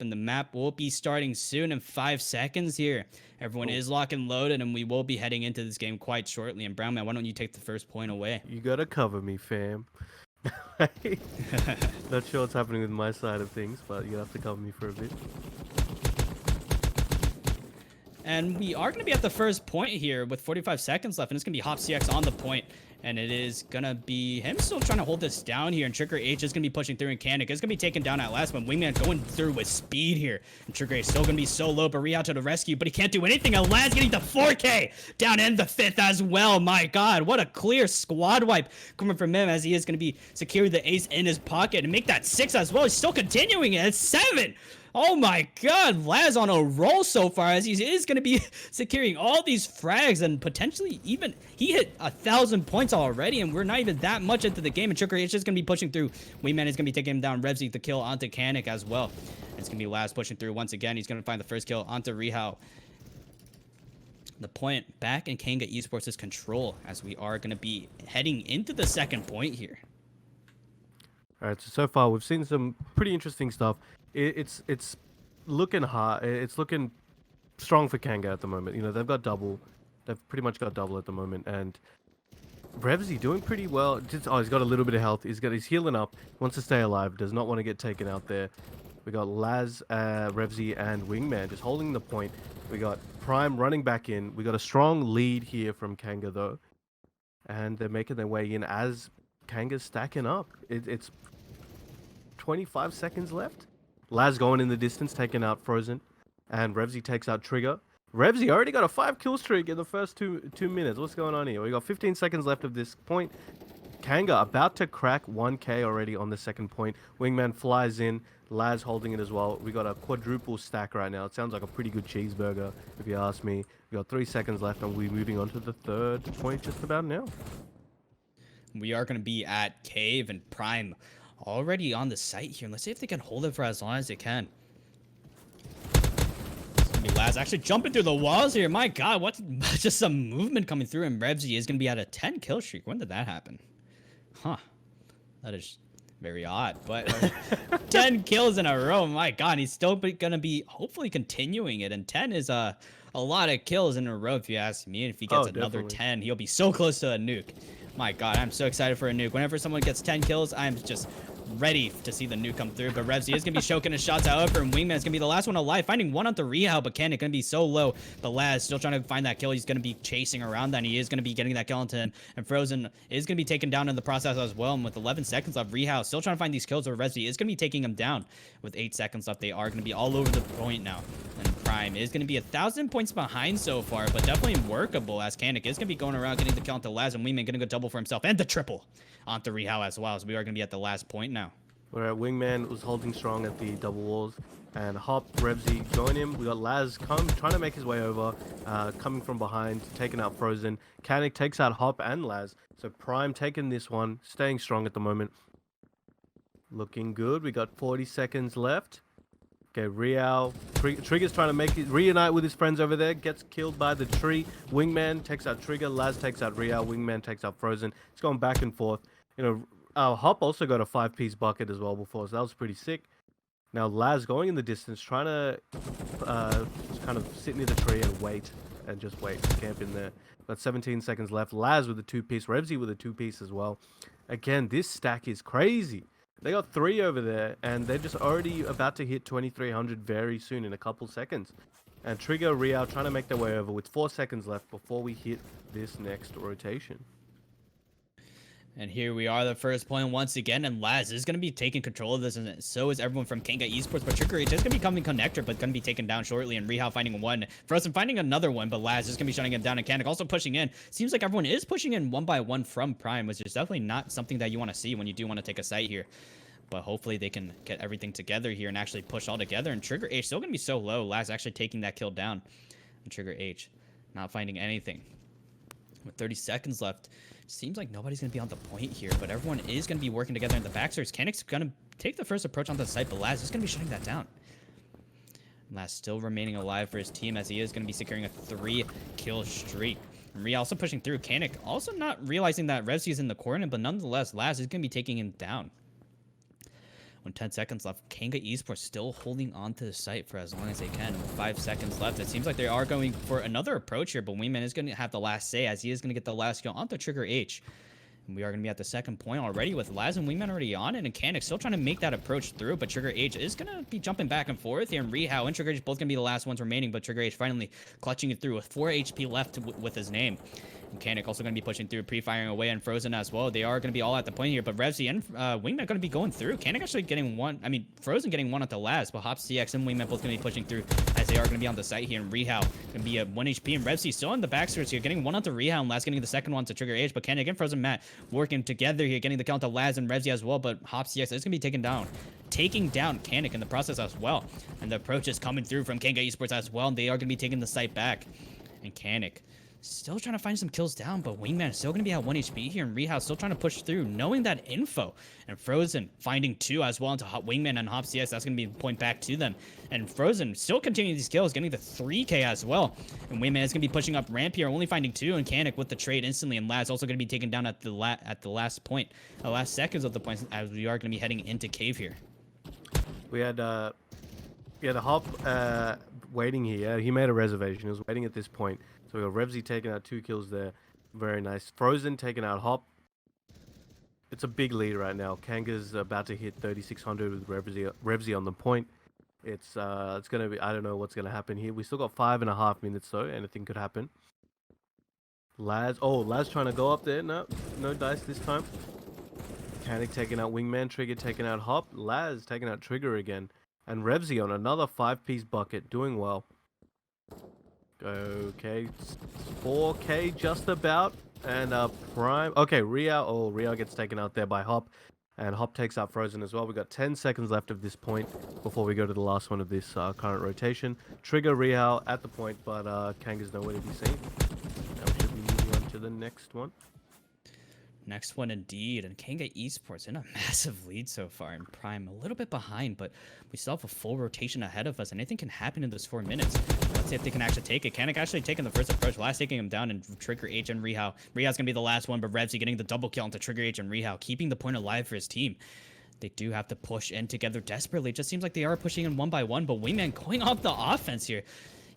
and the map will be starting soon in 5 seconds here. Everyone is locked and loaded, and we will be heading into this game quite shortly. And Brown Man, why don't you take the first point away? You gotta cover me, fam. Not sure what's happening with my side of things, but you have to cover me for a bit. And we are going to be at the first point here with 45 seconds left, and it's going to be Hop CX on the point. And it is going to be him still trying to hold this down here. And Trigger H is going to be pushing through, and Kanga is going to be taken down at last. But Wingman going through with speed here. And Trigger H still going to be so low, but Rio to the rescue. But he can't do anything. And Laz getting the 4K down in the 5th as well. My God, what a clear squad wipe coming from him, as he is going to be securing the ace in his pocket and make that 6 as well. He's still continuing it. It's 7. Oh my God, Laz on a roll so far, as he is going to be securing all these frags, and potentially even he hit 1,000 points already, and we're not even that much into the game. And Trigger H is going to be pushing through. Wingman is going to be taking him down. Revsy the kill onto Kanik as well. It's going to be Laz pushing through once again. He's going to find the first kill onto Rihao. The point back in Kanga Esports' control, as we are going to be heading into the second point here. All right, so far we've seen some pretty interesting stuff. It's looking hard. It's looking strong for Kanga at the moment. You know, they've got double. They've pretty much got double at the moment, and Revsy doing pretty well. He's got a little bit of health. He's healing up. Wants to stay alive. Does not want to get taken out there. We got Laz, Revsy, and Wingman just holding the point. We got Prime running back in. We got a strong lead here from Kanga though, and they're making their way in as Kanga's stacking up. It's 25 seconds left. Laz going in the distance, taking out Frozen, and Revsy takes out Trigger. Revsy already got a 5-kill streak in the first two minutes. What's going on here? We got 15 seconds left of this point. Kanga about to crack 1K already on the second point. Wingman flies in. Laz holding it as well. We got a quadruple stack right now. It sounds like a pretty good cheeseburger, if you ask me. We got 3 seconds left, and we're moving on to the third point just about now. We are going to be at Cave and Prime already on the site here. Let's see if they can hold it for as long as they can. It's going to be Laz actually jumping through the walls here. My God, what's just some movement coming through, and Revsy is going to be at a 10 kill streak. When did that happen? Huh. That is very odd, but 10 kills in a row. My God, he's still going to be hopefully continuing it, and 10 is a lot of kills in a row, if you ask me. And if he gets another 10, he'll be so close to a nuke. My God, I'm so excited for a nuke. Whenever someone gets 10 kills, I'm just ready to see the nuke come through. But Revsy is going to be choking his shots out over, and Wingman's going to be the last one alive, finding one onto Rihao, but Kanik going to be so low. But Laz still trying to find that kill. He's going to be chasing around that, and he is going to be getting that kill into him. And Frozen is going to be taken down in the process as well. And with 11 seconds left, Rihao still trying to find these kills, where Revsy is going to be taking him down. With 8 seconds left, they are going to be all over the point now. And Prime is going to be 1,000 points behind so far, but definitely workable, as Kanik is going to be going around getting the kill onto Laz, and Wingman getting a double for himself, and the triple onto Rihao as well. So we are going to be at the last point now. Where Wingman was holding strong at the double walls, and Hop, Revsy join him. We got Laz trying to make his way over, coming from behind, taking out Frozen. Kanik takes out Hop and Laz. So Prime taking this one, staying strong at the moment. Looking good. We got 40 seconds left. Okay, Riao. Trigger's trying to make it reunite with his friends over there. Gets killed by the tree. Wingman takes out Trigger. Laz takes out Riao. Wingman takes out Frozen. It's going back and forth. You know, Hop also got a 5-piece bucket as well before, so that was pretty sick. Now Laz going in the distance, trying to just kind of sit near the tree and wait, camp in there. Got 17 seconds left. Laz with a 2-piece. Revsy with a 2-piece as well. Again, this stack is crazy. They got 3 over there, and they're just already about to hit 2,300 very soon in a couple seconds. And Trigger, Riao trying to make their way over with 4 seconds left before we hit this next rotation. And here we are, the first point once again, and Laz is going to be taking control of this, and so is everyone from Kanga Esports. But Trigger is just going to be coming connector, but going to be taken down shortly, and Rihao finding one. Frozen finding another one, but Laz is going to be shutting him down, and Kanik also pushing in. Seems like everyone is pushing in one by one from Prime, which is definitely not something that you want to see when you do want to take a site here. But hopefully they can get everything together here and actually push all together. And Trigger H still going to be so low. Laz actually taking that kill down. And Trigger H not finding anything. With 30 seconds left, seems like nobody's going to be on the point here, but everyone is going to be working together in the backstairs. Kanik's going to take the first approach on the site, but Laz is going to be shutting that down. Laz still remaining alive for his team, as he is going to be securing a 3-kill streak. And Rhea also pushing through. Kanik also not realizing that Revsy is in the corner, but nonetheless, Laz is going to be taking him down. When 10 seconds left, Kanga Esports still holding on to the site for as long as they can. With 5 seconds left, it seems like they are going for another approach here, but Wingman is going to have the last say as he is going to get the last kill onto Trigger H. And we are going to be at the second point already with Laz and Wingman already on it, and Kanik still trying to make that approach through, but Trigger H is going to be jumping back and forth here, and Rehao and Trigger H both going to be the last ones remaining, but Trigger H finally clutching it through with 4 HP left with his name. And Kanik also going to be pushing through, pre-firing away, and Frozen as well. They are going to be all at the point here, but Revzy and Wingman going to be going through. Kanik actually getting one, Frozen getting one at the last, but Hop CX and Wingman both going to be pushing through as they are going to be on the site here, and Rehao going to be at 1 HP, and Revzy still on the backstairs here, getting one onto Rehao, and Laz getting the second one to Trigger H, but Kanik and Frozen Matt working together here, getting the count to Laz and Revzy as well, but Hop CX is going to be taken down. Taking down Kanik in the process as well, and the approach is coming through from Kanga Esports as well, and they are going to be taking the site back. And Kanik still trying to find some kills down, but Wingman is still going to be at 1 HP here, and Rehao still trying to push through, knowing that info. And Frozen finding 2 as well into Wingman and Hop CS. That's going to be the point back to them. And Frozen still continuing these kills, getting the 3K as well. And Wingman is going to be pushing up ramp here, only finding 2, and Kanik with the trade instantly. And Laz also going to be taken down at the last point, the last seconds of the points, as we are going to be heading into cave here. We had a Hop waiting here. He made a reservation. He was waiting at this point. So we got Revzy taking out 2 kills there. Very nice. Frozen taking out Hop. It's a big lead right now. Kanga's about to hit 3600 with Revzy on the point. It's gonna be, I don't know what's gonna happen here. We still got 5.5 minutes though. Anything could happen. Laz trying to go up there. No dice this time. Kanik taking out Wingman. Trigger taking out Hop. Laz taking out Trigger again. And Revzy on another 5-piece bucket, doing well. Okay, 4K just about, and Prime. Okay, Rehao gets taken out there by Hop, and Hop takes out Frozen as well. We got 10 seconds left of this point before we go to the last one of this current rotation. Trigger Rehao at the point, but Kanga's nowhere to be seen. Now we should be moving on to the next one. Next one indeed, and Kanga Esports in a massive lead so far in Prime, a little bit behind, but we still have a full rotation ahead of us, and anything can happen in those 4 minutes. Let's see if they can actually take it. Kanik actually taking the first approach, Last taking him down, and Trigger H and Rehao. Rehao's gonna be the last one, but Revzy getting the double kill onto Trigger H and Rehao, keeping the point alive for his team. They do have to push in together desperately. It just seems like they are pushing in one by one, but Wingman going off the offense here.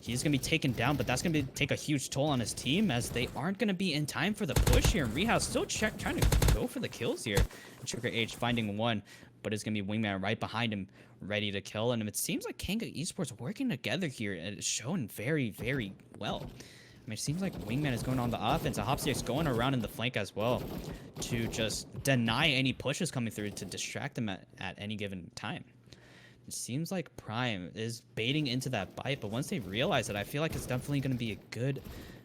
He's going to be taken down, but that's going to take a huge toll on his team as they aren't going to be in time for the push here. And Rehao's still trying to go for the kills here. And Trigger H finding 1, but it's going to be Wingman right behind him, ready to kill. And it seems like Kanga Esports working together here, and it's shown very, very well. I mean, it seems like Wingman is going on the offense, and Hopsiak's going around in the flank as well to just deny any pushes coming through to distract them at any given time. It seems like Prime is baiting into that bite, but once they realize it, I feel like it's definitely going to be a good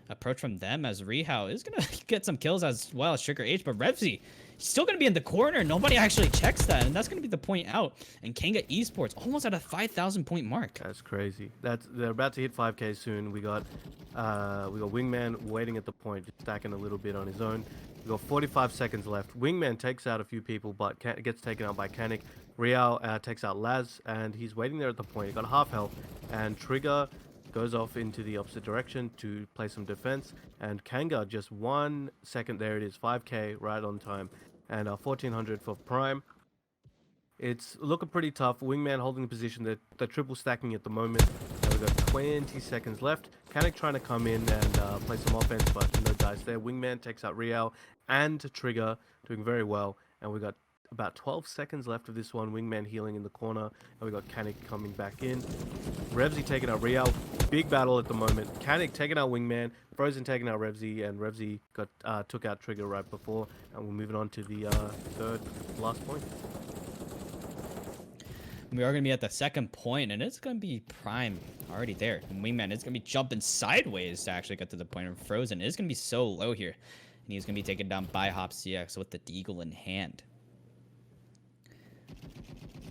approach from them, as Rehao is going to get some kills as well as Trigger H, but Revzy still going to be in the corner. Nobody actually checks that, and that's going to be the point out. And Kanga Esports almost at a 5,000 point mark. That's crazy. They're about to hit 5K soon. We got Wingman waiting at the point, just stacking a little bit on his own. We got 45 seconds left. Wingman takes out a few people, but gets taken out by Kanik. Rehao takes out Laz, and he's waiting there at the point. He got half health, and Trigger goes off into the opposite direction to play some defense. And Kanga just 1 second. There it is, 5K right on time, and 1400 for Prime. It's looking pretty tough. Wingman holding the position. They're triple stacking at the moment. And we've got 20 seconds left. Kanik trying to come in and play some offense, but no dice there. Wingman takes out Rehao and Trigger, doing very well. And we got about 12 seconds left of this one. Wingman healing in the corner, and we got Kanik coming back in. Revzy taking out Rehao. Big battle at the moment. Kanik taking out Wingman. Frozen taking out Revzy, and Revzy took out Trigger right before. And we're moving on to the third last point. We are going to be at the second point, and it's going to be Prime already there. And Wingman is going to be jumping sideways to actually get to the point. And Frozen is going to be so low here, and he's going to be taken down by Hop CX with the Deagle in hand.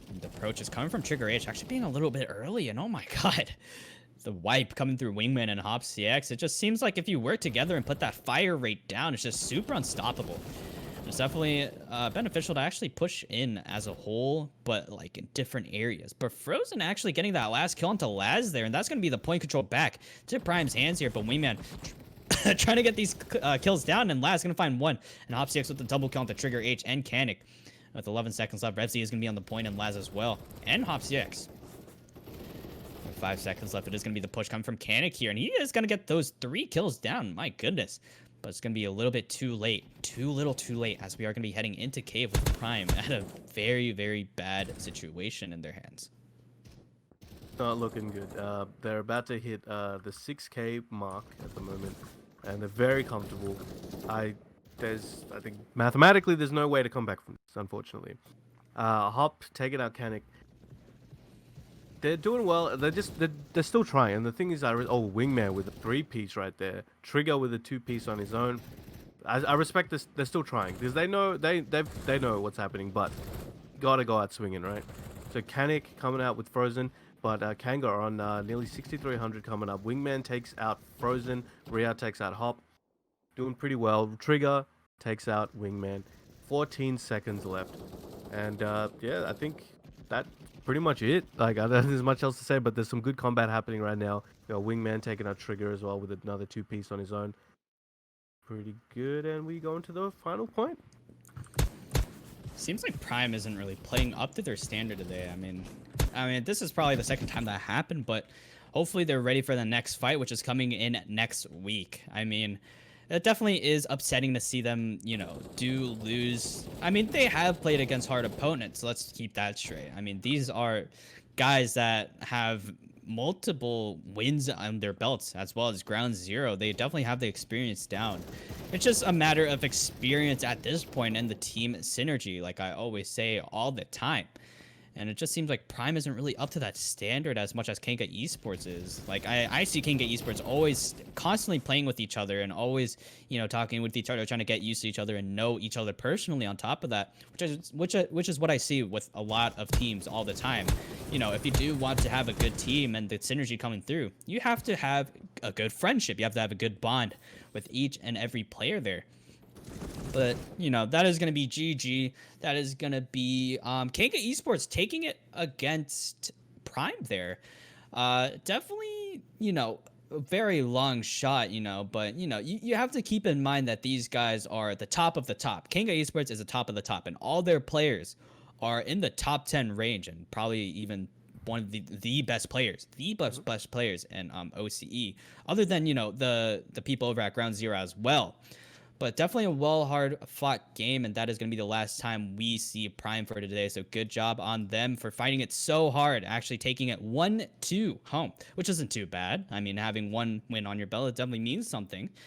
And the approach is coming from Trigger H, actually being a little bit early, and oh my god, the wipe coming through Wingman and Hop CX. It just seems like if you work together and put that fire rate down, it's just super unstoppable. It's definitely beneficial to actually push in as a whole, but like in different areas. But Frozen actually getting that last kill onto Laz there, and that's going to be the point control back to Prime's hands here. But Wingman trying to get these kills down, and Laz going to find 1. And Hop CX with the double kill onto Trigger H and Kanik. With 11 seconds left, Revsy is going to be on the point and Laz as well. And Hops GX. With 5 seconds left, it is going to be the push coming from Kanik here. And he is going to get those 3 kills down. My goodness. But it's going to be a little bit too late. Too little too late, as we are going to be heading into Cave with Prime at a very, very bad situation in their hands. Not looking good. They're about to hit the 6K mark at the moment, and they're very comfortable. I think mathematically there's no way to come back from this, unfortunately. Hop taking out Kanik. They're doing well. They're still trying. And the thing is, Wingman with a 3-piece right there. Trigger with a 2-piece on his own. I respect this. They're still trying because they know they know what's happening, but gotta go out swinging, right? So Kanik coming out with Frozen. But Kanga on nearly 6,300 coming up. Wingman takes out Frozen. Ria takes out Hop. Doing pretty well. Trigger takes out Wingman. 14 seconds left. And yeah, I think that's pretty much it. Like, I don't think there's much else to say, but there's some good combat happening right now. You know, Wingman taking out Trigger as well with another 2-piece on his own. Pretty good. And we go into the final point. Seems like Prime isn't really playing up to their standard today. I mean, this is probably the second time that happened, but hopefully they're ready for the next fight, which is coming in next week. I mean, it definitely is upsetting to see them, you know, do lose. I mean, they have played against hard opponents, so let's keep that straight. I mean, these are guys that have multiple wins on their belts as well as ground zero. They definitely have the experience down. It's just a matter of experience at this point and the team synergy, like I always say all the time. And it just seems like Prime isn't really up to that standard as much as Kanga Esports is. Like, I see Kanga Esports always constantly playing with each other and always, you know, talking with each other, trying to get used to each other and know each other personally on top of that, which is what I see with a lot of teams all the time. You know, if you do want to have a good team and the synergy coming through, you have to have a good friendship. You have to have a good bond with each and every player there. But, you know, that is going to be GG. That is going to be Kanga Esports taking it against Prime there. Definitely, you know, a very long shot, you know, but, you know, you have to keep in mind that these guys are at the top of the top. Kanga Esports is the top of the top, and all their players are in the top 10 range and probably even one of the best players, best players in OCE, other than, you know, the people over at Ground Zero as well. But definitely a hard-fought game, and that is going to be the last time we see Prime for today. So good job on them for fighting it so hard, actually taking it 1-2 home, which isn't too bad. I mean, having one win on your belt, it definitely means something.